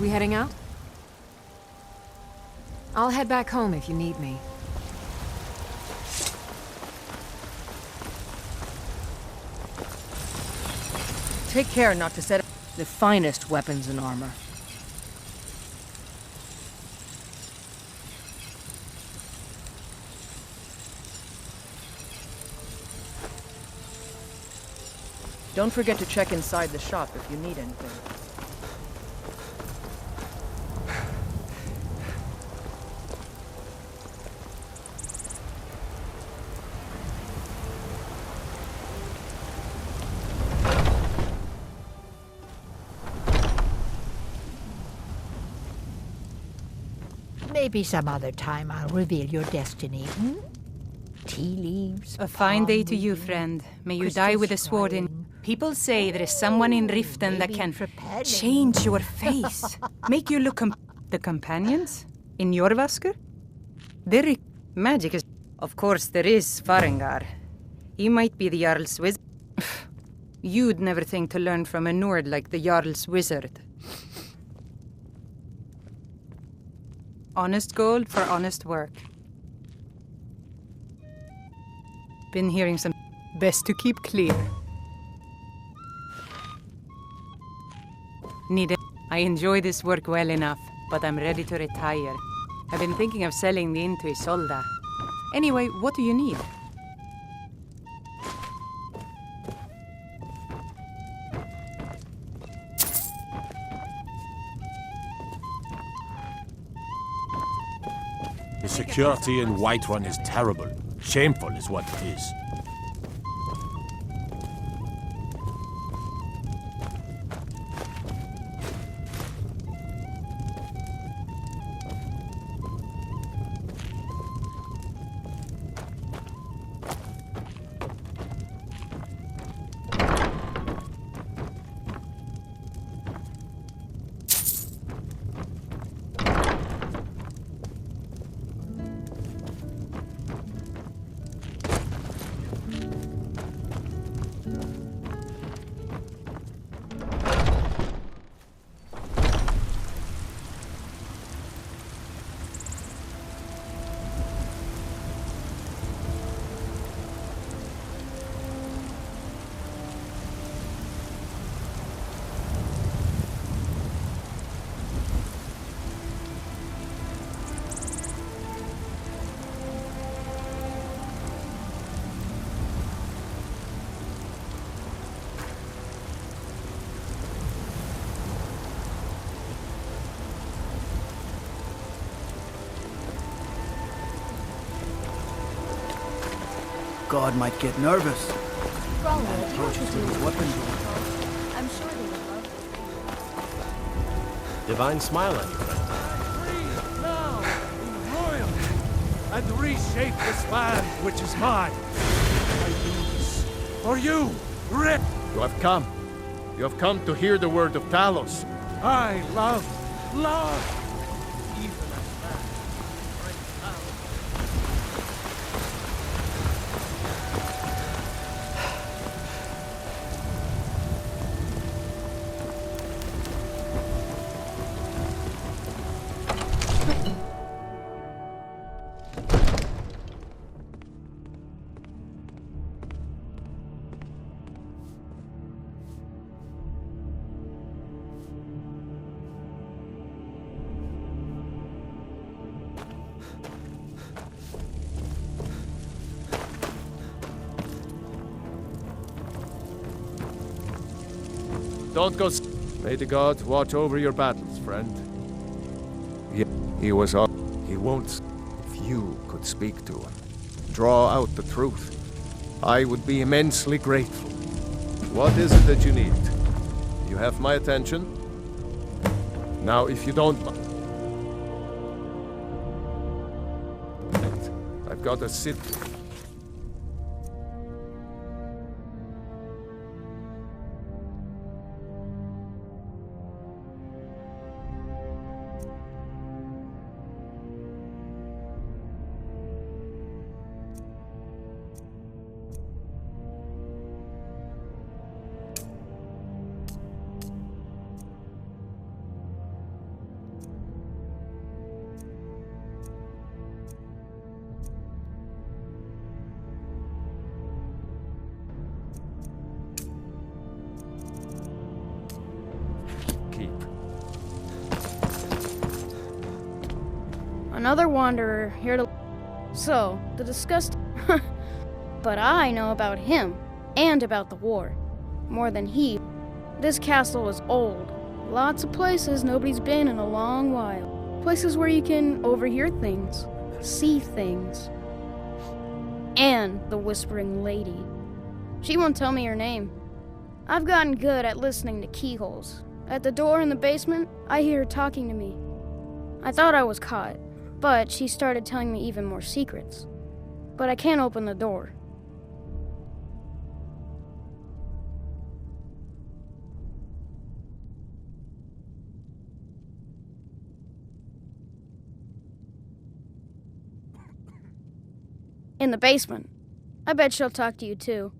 We heading out? I'll head back home if you need me. Take care not to set up the finest weapons and armor. Don't forget to check inside the shop if you need anything. Maybe some other time I'll reveal your destiny. Hmm? Tea leaves. A fine day palm to you, reading, friend. May you crystal die with a sword in... scrying. People say there is someone in Riften that Maybe can preparing. change your face. Make you look The companions? In Jorvaskr? Magic is... Of course, there is Farengar. He might be the Jarl's wizard. You'd never think to learn from a Nord like the Jarl's wizard. Honest gold for honest work. Been hearing some... Best to keep clear. Need it. I enjoy this work well enough, but I'm ready to retire. I've been thinking of selling the inn to Isolda. Anyway, what do you need? The security in Whiterun is terrible. Shameful is what it is. God might get nervous. Well, Man approaches with his weapon drawn. I'm sure they would love this. Divine smile on you, friend. Breathe now, in royal, and reshape this land which is mine. I do this for you, Rick. You have come. You have come to hear the word of Talos. I love, even as that great power. Don't go. May the gods watch over your battles, friend. Yeah, he was up. He won't. If you could speak to him, draw out the truth, I would be immensely grateful. What is it that you need? You have my attention. Now, if you don't mind, I've got to sit. another wanderer here to... So, the disgust... But I know about him, and about the war. More than he. This castle is old. Lots of places nobody's been in a long while. Places where you can overhear things, see things. And the Whispering Lady. She won't tell me her name. I've gotten good at listening to keyholes. At the door in the basement, I hear her talking to me. I thought I was caught, but she started telling me even more secrets. But I can't open the door. In the basement. I bet she'll talk to you too.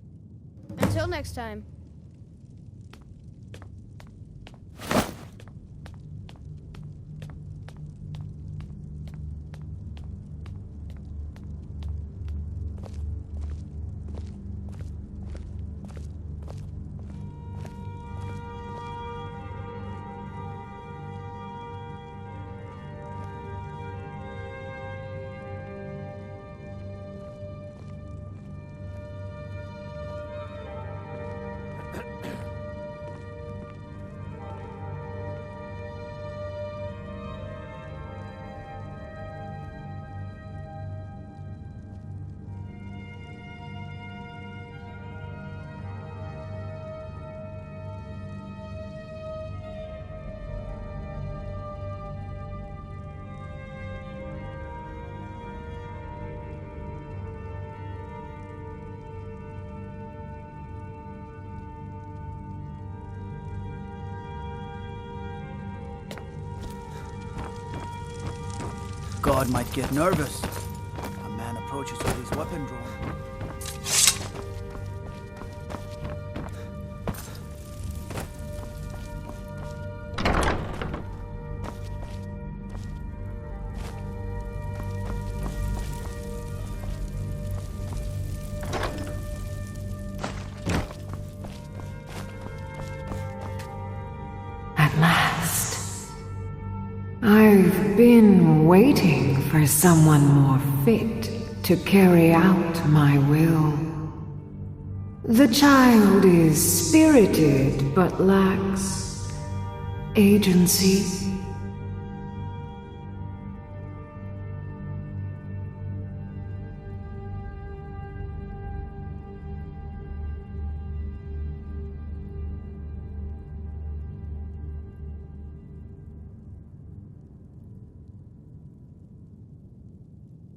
Until next time. God might get nervous. A man approaches with his weapon drawn. At last. I've been waiting for someone more fit to carry out my will. The child is spirited but lacks agency.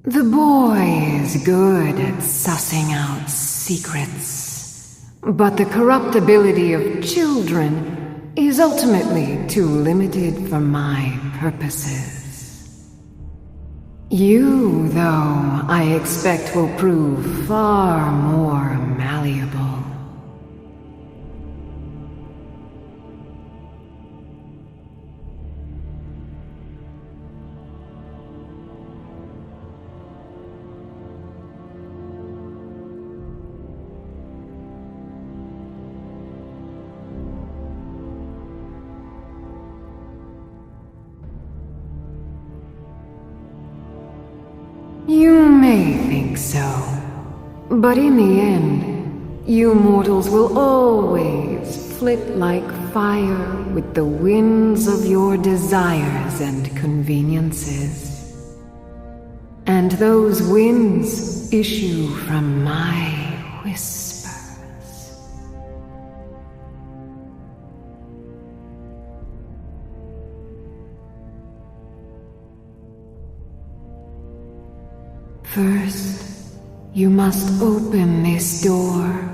The boy is good at sussing out secrets, but the corruptibility of children is ultimately too limited for my purposes. You, though, I expect will prove far more malleable. You may think so, but in the end, you mortals will always flit like fire with the winds of your desires and conveniences. And those winds issue from my whispers. First, you must open this door.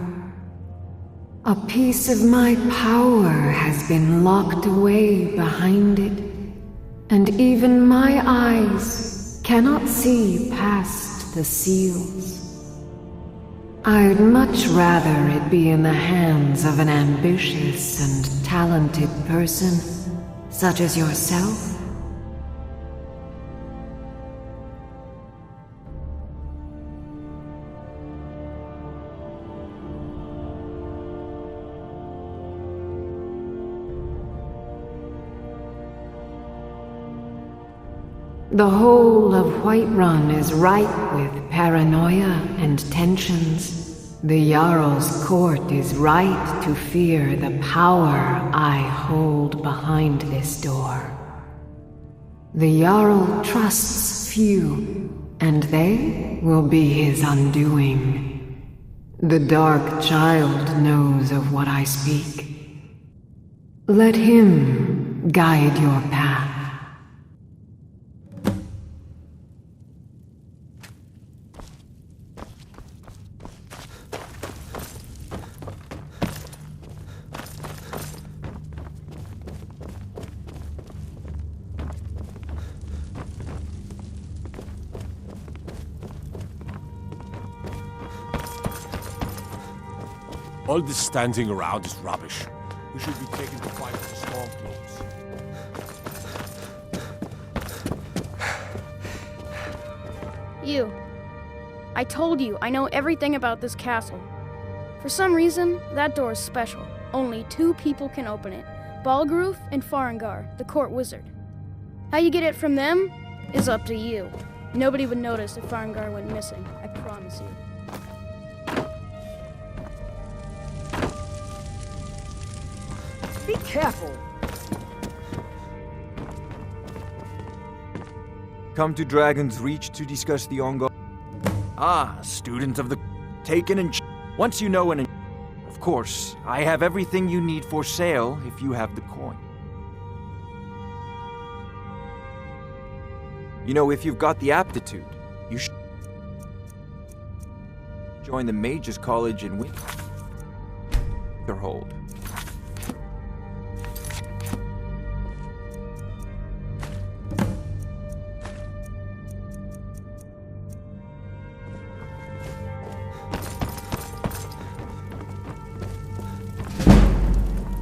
A piece of my power has been locked away behind it, and even my eyes cannot see past the seals. I'd much rather it be in the hands of an ambitious and talented person, such as yourself. The whole of Whiterun is ripe with paranoia and tensions. The Jarl's court is right to fear the power I hold behind this door. The Jarl trusts few, and they will be his undoing. The Dark Child knows of what I speak. Let him guide your path. All this standing around is rubbish. We should be taking the fight to the storm clothes. You. I told you, I know everything about this castle. For some reason, that door is special. Only 2 people can open it. Balgruf and Farengar, the court wizard. How you get it from them is up to you. Nobody would notice if Farengar went missing, I promise you. Be careful! Come to Dragon's Reach to discuss the ongoing... Ah, student of the... Taken and... Once you know and... Of course, I have everything you need for sale if you have the coin. You know, if you've got the aptitude, you should... Join the Mages College in Winterhold.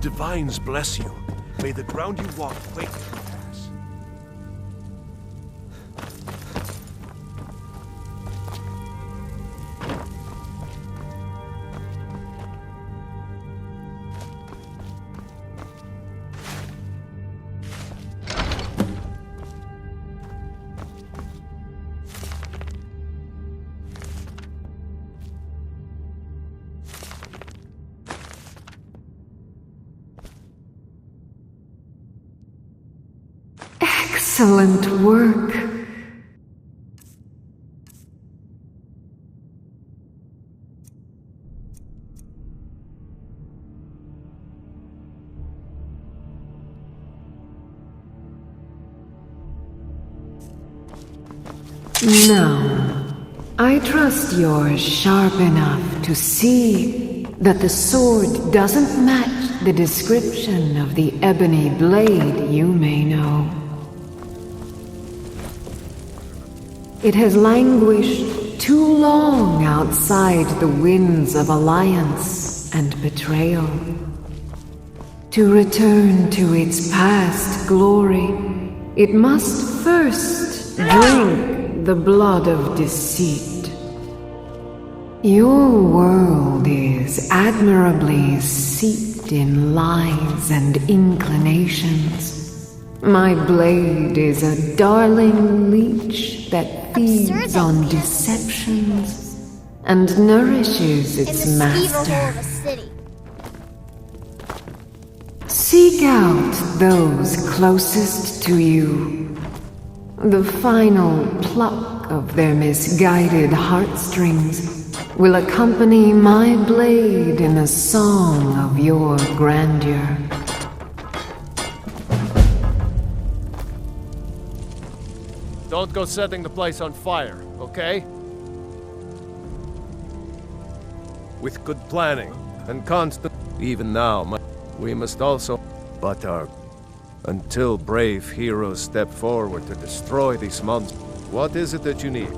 Divines bless you. May the ground you walk quake as you pass. Excellent work. Now, I trust you're sharp enough to see that the sword doesn't match the description of the ebony blade you may know. It has languished too long outside the winds of alliance and betrayal. To return to its past glory, it must first drink the blood of deceit. Your world is admirably steeped in lies and inclinations. My blade is a darling leech that feeds on deceptions and nourishes its master. Seek out those closest to you. The final pluck of their misguided heartstrings will accompany my blade in the song of your grandeur. Don't go setting the place on fire, okay? With good planning and constant... Even now, we must also... But until brave heroes step forward to destroy these monsters, what is it that you need?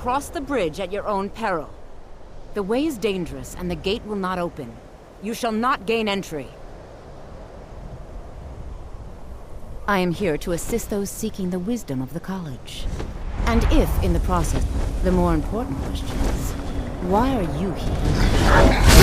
Cross the bridge at your own peril. The way is dangerous, and the gate will not open. You shall not gain entry. I am here to assist those seeking the wisdom of the college. And if, in the process, the more important question is, why are you here?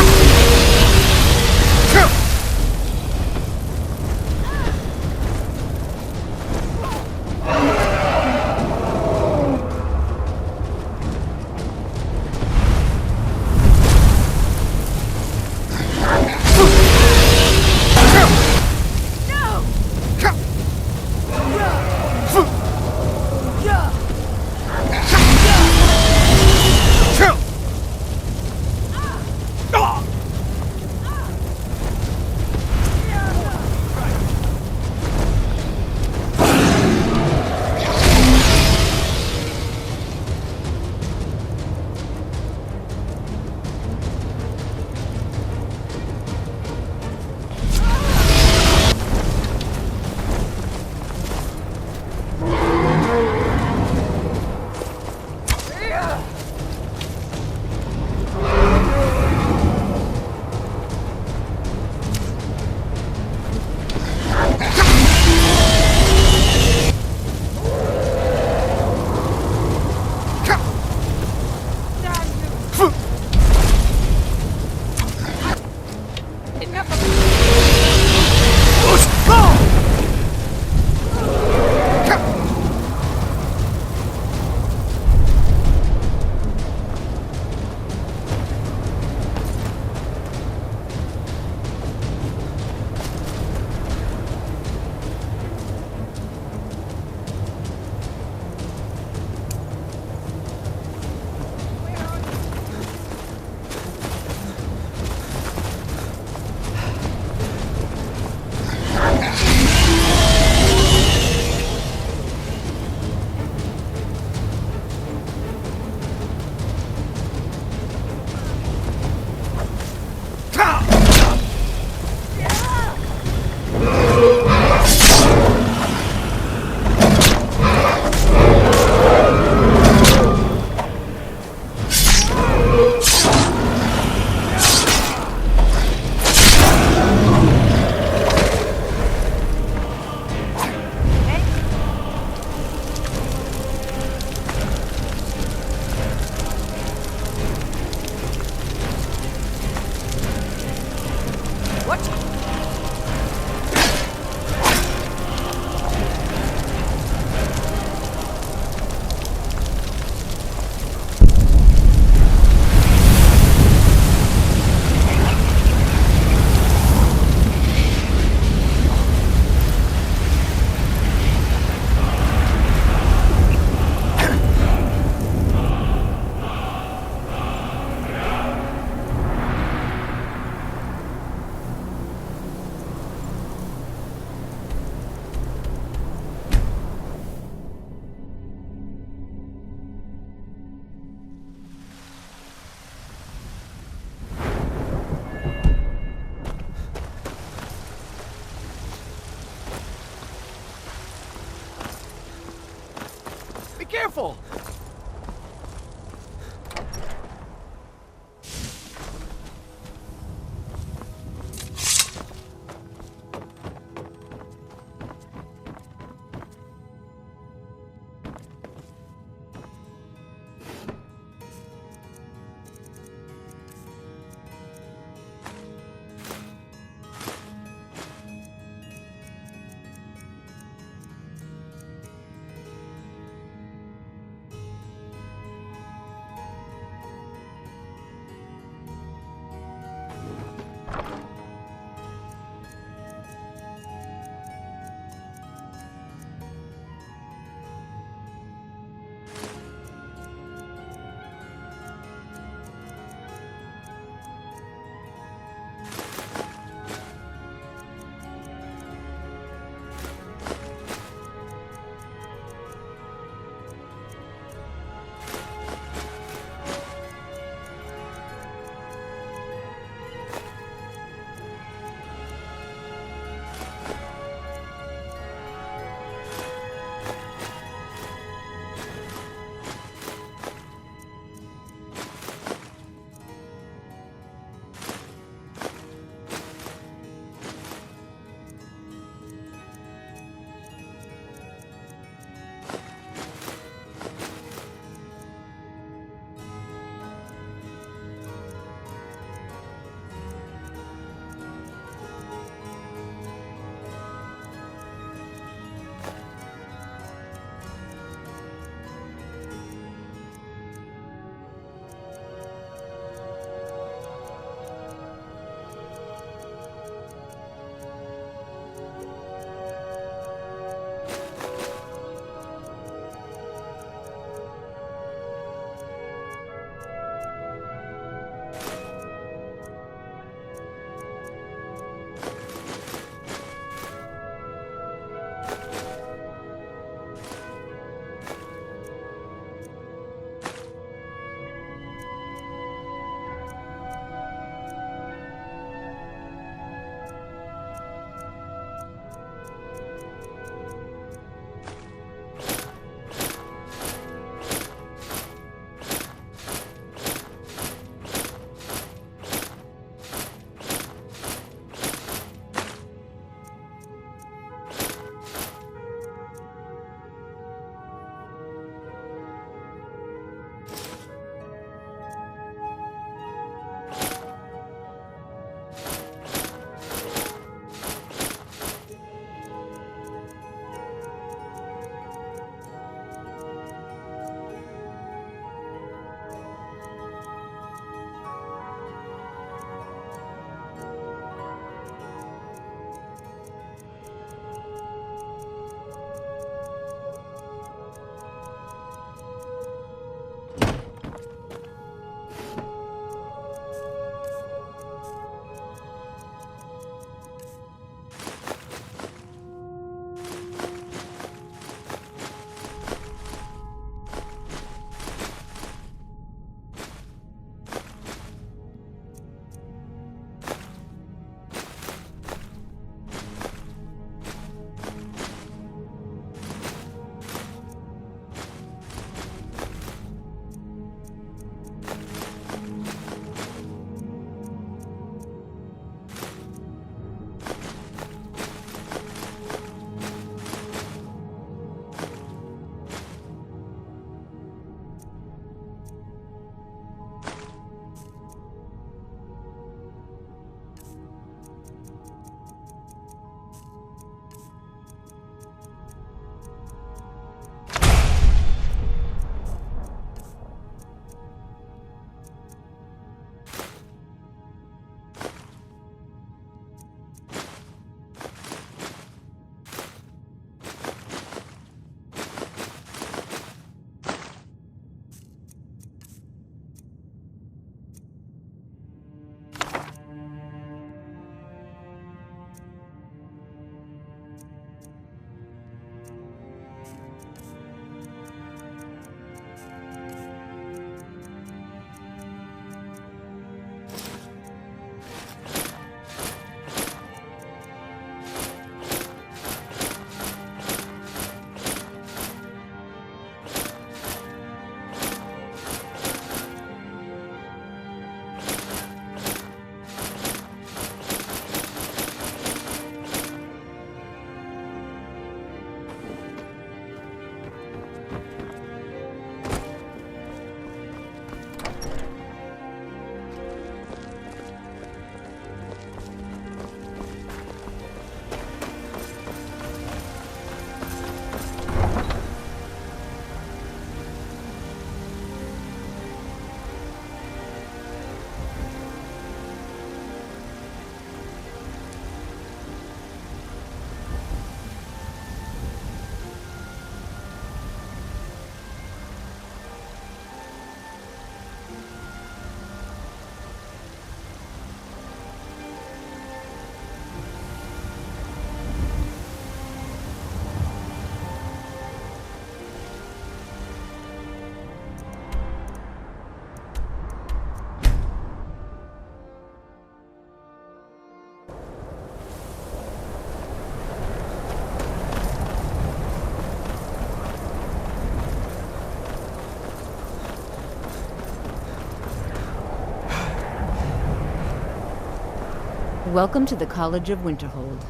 Welcome to the College of Winterhold.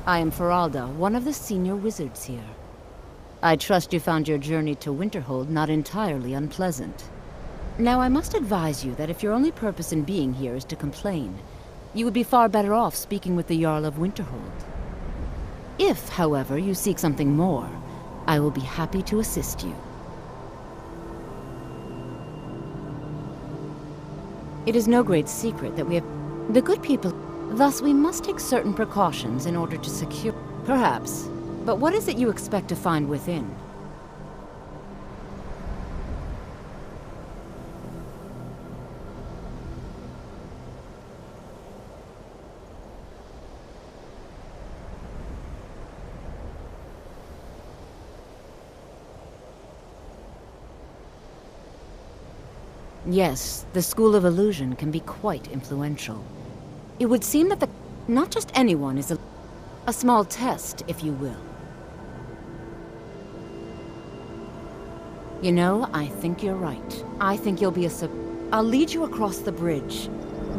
I am Feralda, one of the senior wizards here. I trust you found your journey to Winterhold not entirely unpleasant. Now, I must advise you that if your only purpose in being here is to complain, you would be far better off speaking with the Jarl of Winterhold. If, however, you seek something more, I will be happy to assist you. It is no great secret that we have the good people. Thus, we must take certain precautions in order to secure... Perhaps. But what is it you expect to find within? Yes, the School of Illusion can be quite influential. It would seem that not just anyone is a small test, if you will. You know, I think you're right. I think you'll be I'll lead you across the bridge.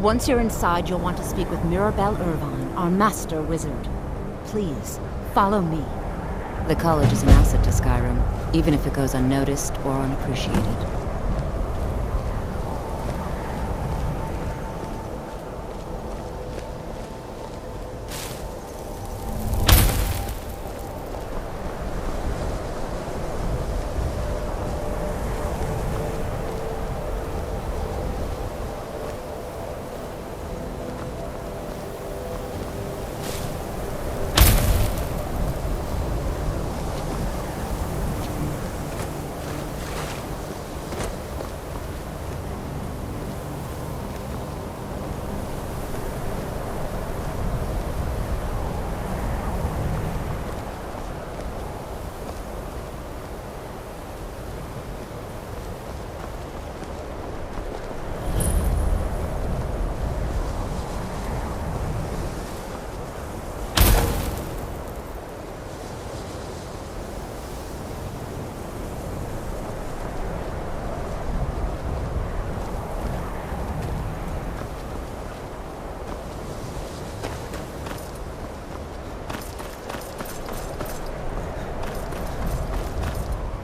Once you're inside, you'll want to speak with Mirabelle Irvine, our master wizard. Please, follow me. The college is an asset to Skyrim, even if it goes unnoticed or unappreciated.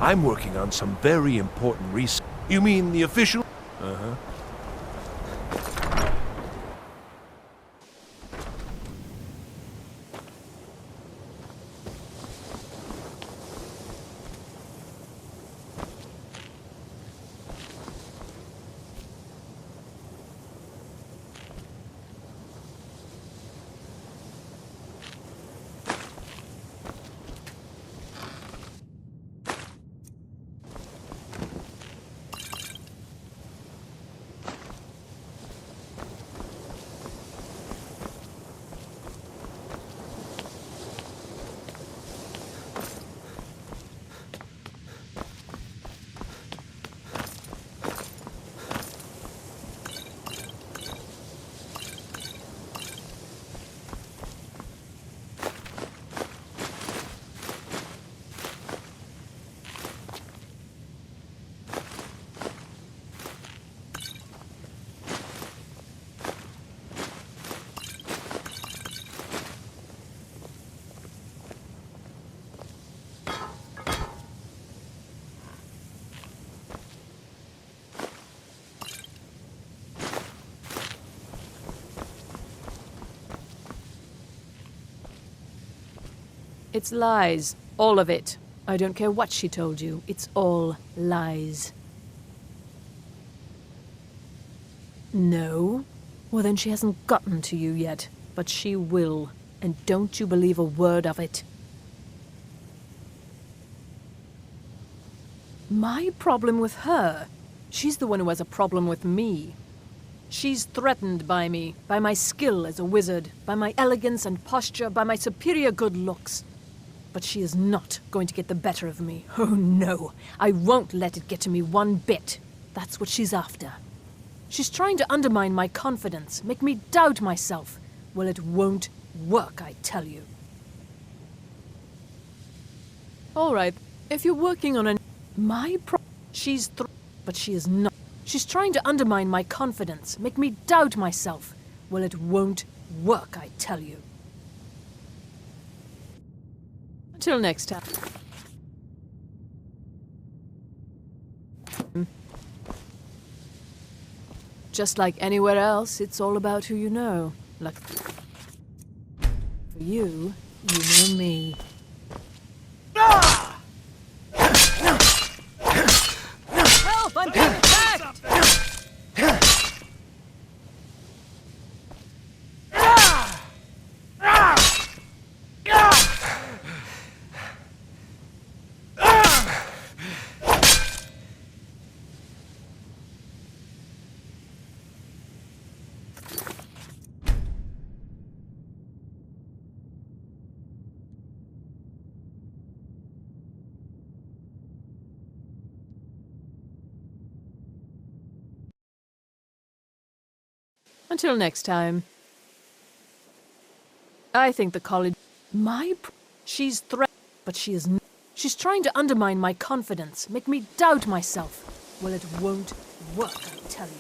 I'm working on some very important research. You mean the official? Uh-huh. It's lies. All of it. I don't care what she told you. It's all lies. No? Well, then she hasn't gotten to you yet. But she will. And don't you believe a word of it. My problem with her? She's the one who has a problem with me. She's threatened by me, by my skill as a wizard, by my elegance and posture, by my superior good looks. But she is not going to get the better of me. Oh no, I won't let it get to me one bit. That's what she's after. She's trying to undermine my confidence, make me doubt myself. Well, it won't work, I tell you. All right, if you're working on but she is not. She's trying to undermine my confidence, make me doubt myself. Well, it won't work, I tell you. Until next time. Just like anywhere else, it's all about who you know. Like, for you, you know me. Help! I'm being attacked! Until next time. I think the college... She's but she is she's trying to undermine my confidence, make me doubt myself. Well, it won't work, I tell you.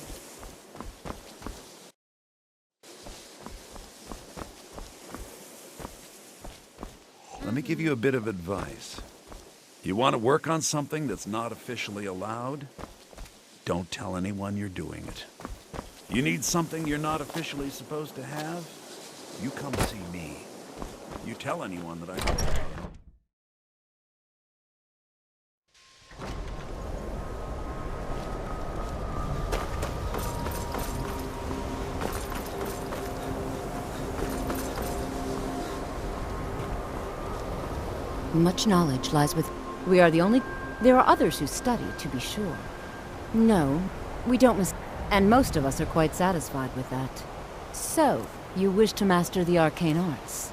Let me give you a bit of advice. You want to work on something that's not officially allowed? Don't tell anyone you're doing it. You need something you're not officially supposed to have? You come see me. You tell anyone that I... Much knowledge lies with... We are the only... There are others who study, to be sure. No, we don't and most of us are quite satisfied with that. So, you wish to master the arcane arts?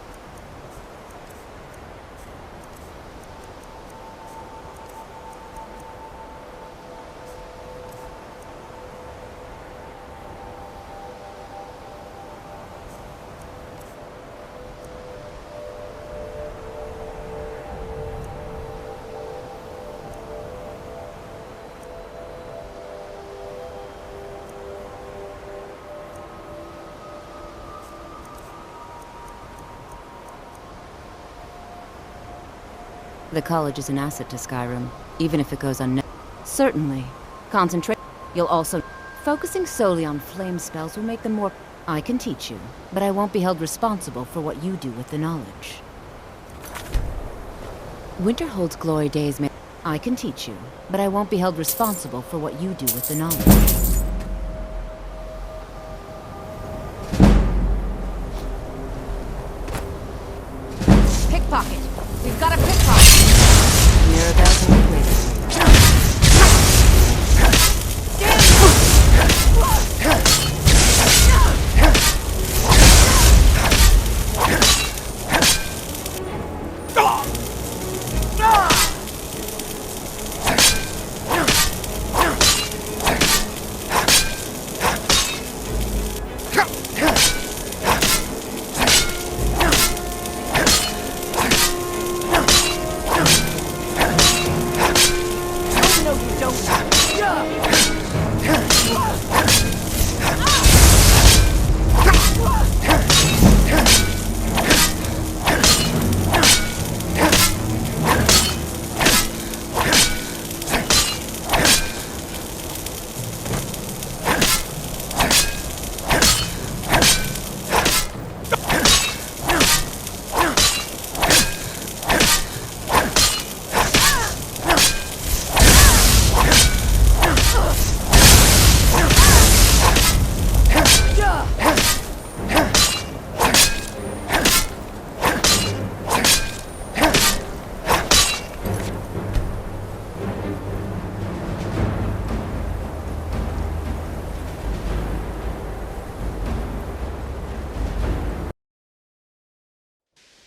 The college is an asset to Skyrim, even if it goes unnoticed. Certainly. Concentrate. You'll also... Focusing solely on flame spells will make them more... I can teach you, but I won't be held responsible for what you do with the knowledge. Winterhold's glory days may... I can teach you, but I won't be held responsible for what you do with the knowledge. Pickpocket! We've got a pickpocket! Mirabelle's only waiting.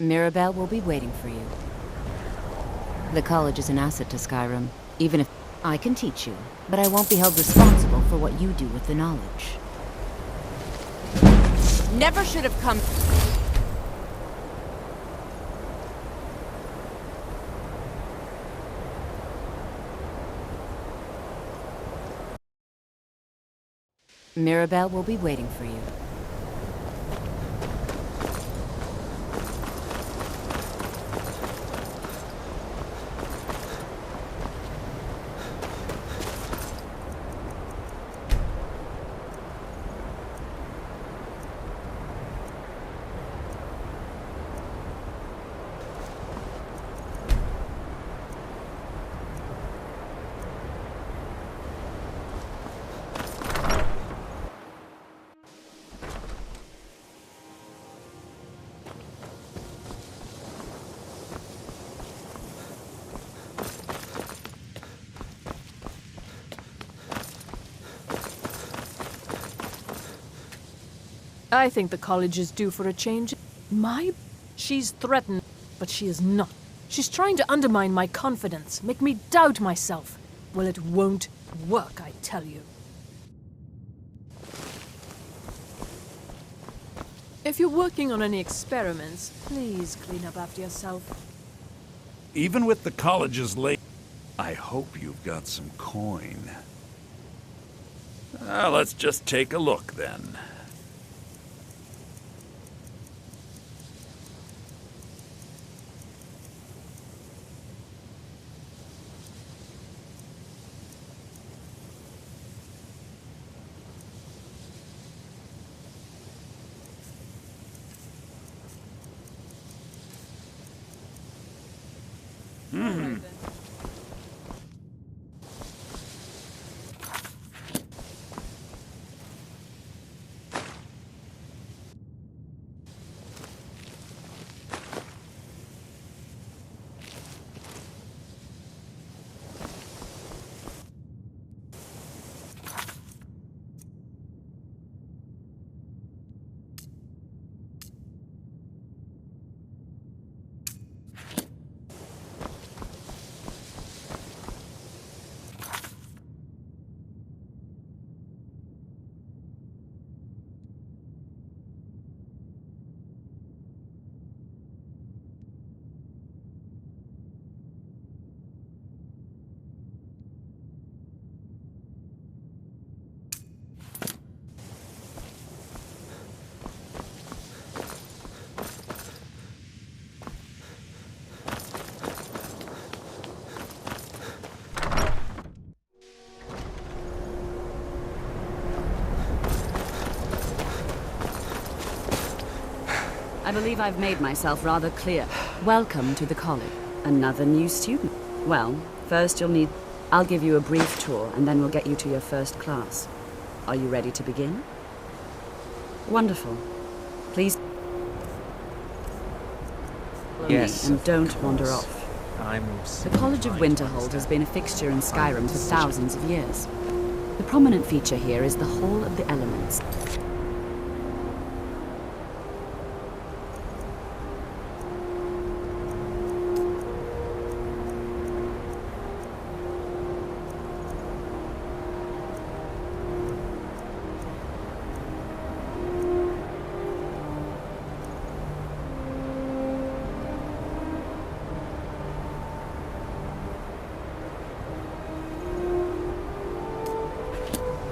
Mirabelle will be waiting for you. The college is an asset to Skyrim, even if I can teach you, but I won't be held responsible for what you do with the knowledge. Never should have come... Mirabelle will be waiting for you. I think the college is due for a change. She's threatened, but she is not. She's trying to undermine my confidence, make me doubt myself. Well, it won't work, I tell you. If you're working on any experiments, please clean up after yourself. Even with the college's late, I hope you've got some coin. Let's just take a look then. I believe I've made myself rather clear. Welcome to the college. Another new student. Well, first you'll need... I'll give you a brief tour, and then we'll get you to your first class. Are you ready to begin? Wonderful. Please... Yes. And don't wander off. The College of Winterhold has been a fixture in Skyrim for thousands of years. The prominent feature here is the Hall of the Elements.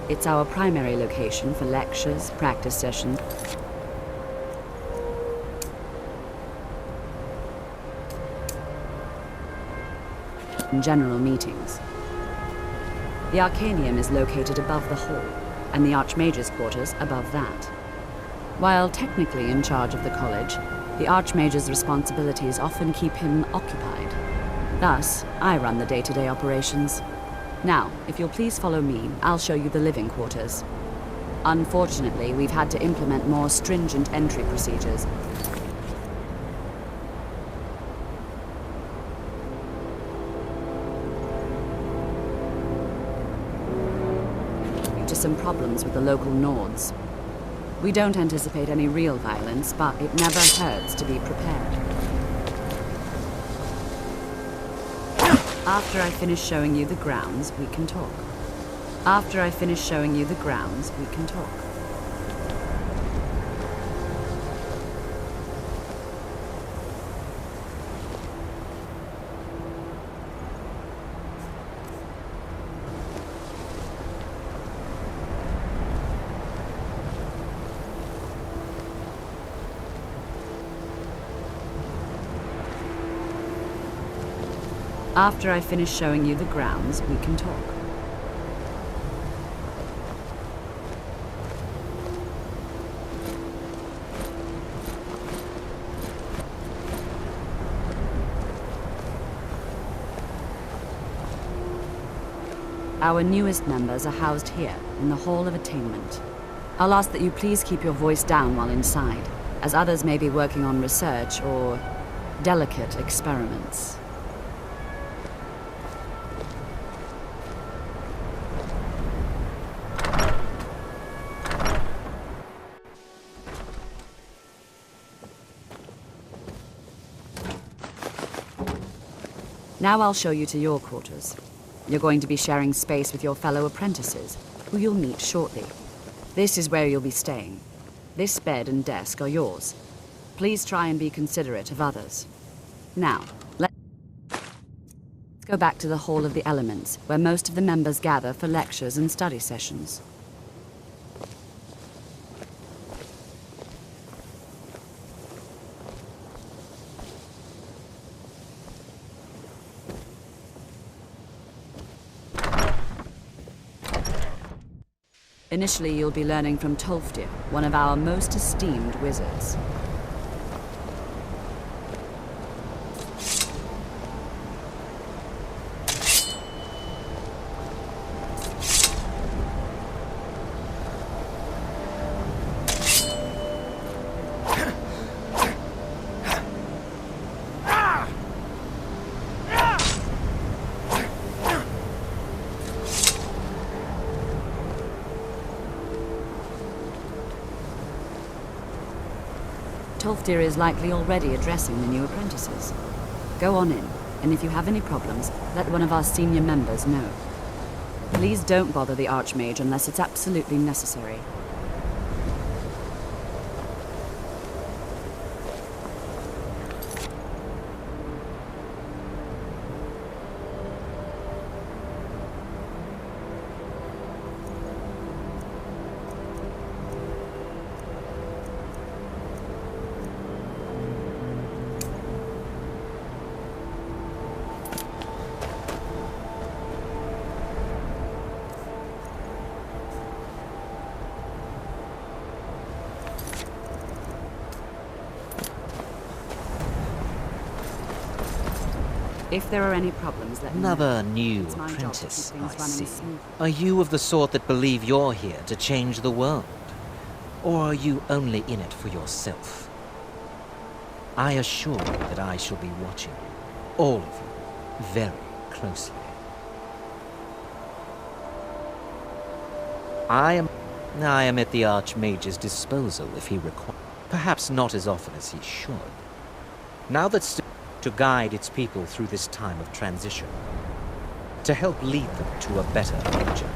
It's our primary location for lectures, practice sessions, and general meetings. The Arcanium is located above the hall, and the Archmage's quarters above that. While technically in charge of the college, the Archmage's responsibilities often keep him occupied. Thus, I run the day-to-day operations. Now, if you'll please follow me, I'll show you the living quarters. Unfortunately, we've had to implement more stringent entry procedures. Due to some problems with the local Nords. We don't anticipate any real violence, but it never hurts to be prepared. After I finish showing you the grounds, we can talk. After I finish showing you the grounds, we can talk. After I finish showing you the grounds, we can talk. Our newest members are housed here, in the Hall of Attainment. I'll ask that you please keep your voice down while inside, as others may be working on research or delicate experiments. Now I'll show you to your quarters. You're going to be sharing space with your fellow apprentices, who you'll meet shortly. This is where you'll be staying. This bed and desk are yours. Please try and be considerate of others. Now, let's go back to the Hall of the Elements, where most of the members gather for lectures and study sessions. Initially, you'll be learning from Tolfdir, one of our most esteemed wizards. Tolfdir is likely already addressing the new apprentices. Go on in, and if you have any problems, let one of our senior members know. Please don't bother the Archmage unless it's absolutely necessary. If there are any problems, let me know. Another new apprentice, I see. Are you of the sort that believe you're here to change the world? Or are you only in it for yourself? I assure you that I shall be watching you, all of you, very closely. I am at the Archmage's disposal if he requires. Perhaps not as often as he should. Now that to guide its people through this time of transition, to help lead them to a better future.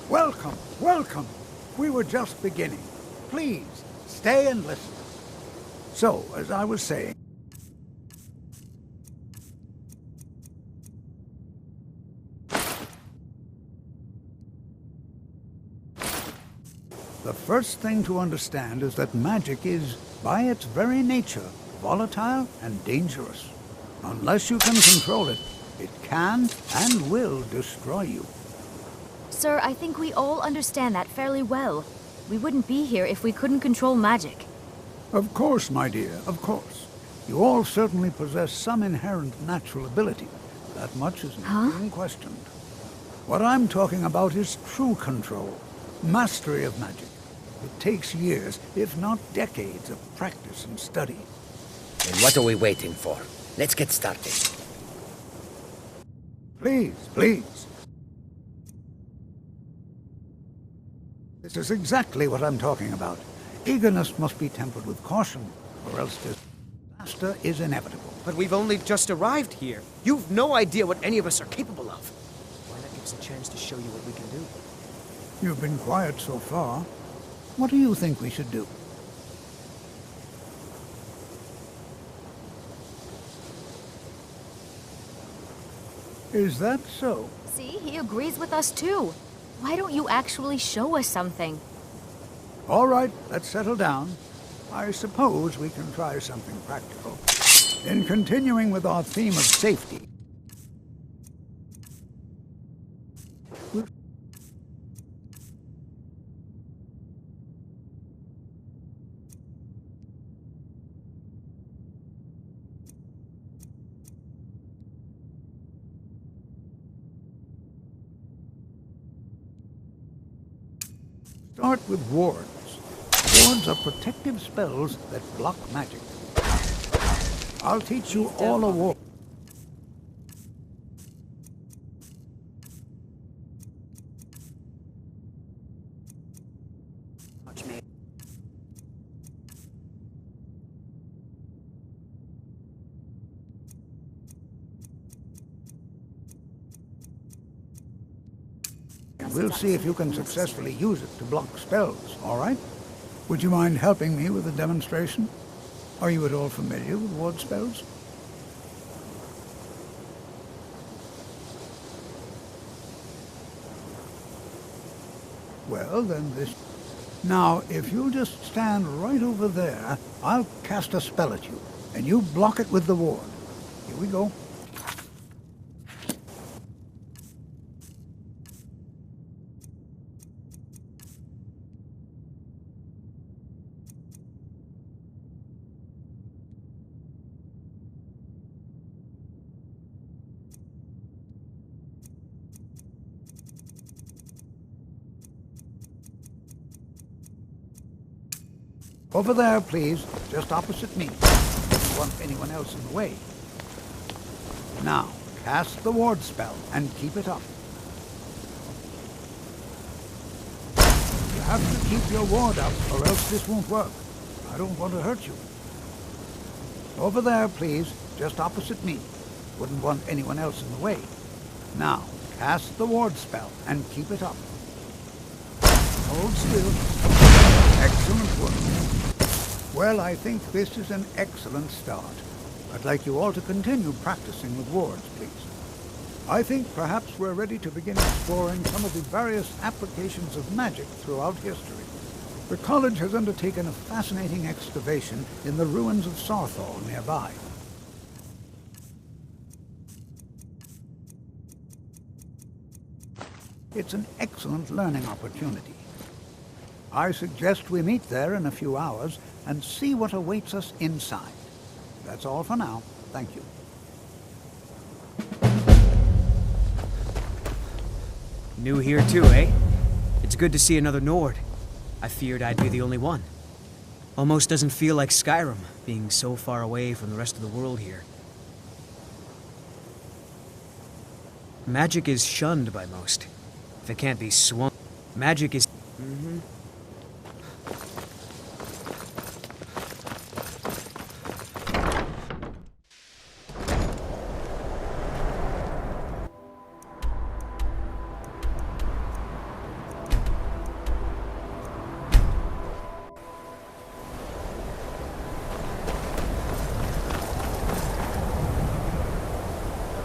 Welcome, welcome. We were just beginning. Please, stay and listen. So, as I was saying, the first thing to understand is that magic is, by its very nature, volatile and dangerous. Unless you can control it, it can and will destroy you. Sir, I think we all understand that fairly well. We wouldn't be here if we couldn't control magic. Of course, my dear, of course. You all certainly possess some inherent natural ability. That much isn't being questioned. What I'm talking about is true control, mastery of magic. It takes years, if not decades, of practice and study. Then what are we waiting for? Let's get started. Please, please. This is exactly what I'm talking about. Eagerness must be tempered with caution, or else disaster is inevitable. But we've only just arrived here. You've no idea what any of us are capable of. Why not give us a chance to show you what we can do? You've been quiet so far. What do you think we should do? Is that so? See, he agrees with us too. Why don't you actually show us something? All right, let's settle down. I suppose we can try something practical. In continuing with our theme of safety, start with wards. Wards are protective spells that block magic. I'll teach you all a ward. we'll see if you can successfully use it to block spells, all right? Would you mind helping me with a demonstration? Are you at all familiar with ward spells? Well, then this... Now, if you'll just stand right over there, I'll cast a spell at you, and you block it with the ward. Here we go. Over there, please, just opposite me. Don't want anyone else in the way. Now, cast the ward spell and keep it up. You have to keep your ward up, or else this won't work. I don't want to hurt you. Over there, please, just opposite me. Wouldn't want anyone else in the way. Now, cast the ward spell and keep it up. Hold still. Excellent work. Well, I think this is an excellent start. I'd like you all to continue practicing with wards, please. I think perhaps we're ready to begin exploring some of the various applications of magic throughout history. The college has undertaken a fascinating excavation in the ruins of Sarthal nearby. It's an excellent learning opportunity. I suggest we meet there in a few hours and see what awaits us inside. That's all for now. Thank you. New here too, eh? It's good to see another Nord. I feared I'd be the only one. Almost doesn't feel like Skyrim, being so far away from the rest of the world here. Magic is shunned by most. If it can't be swung, magic is...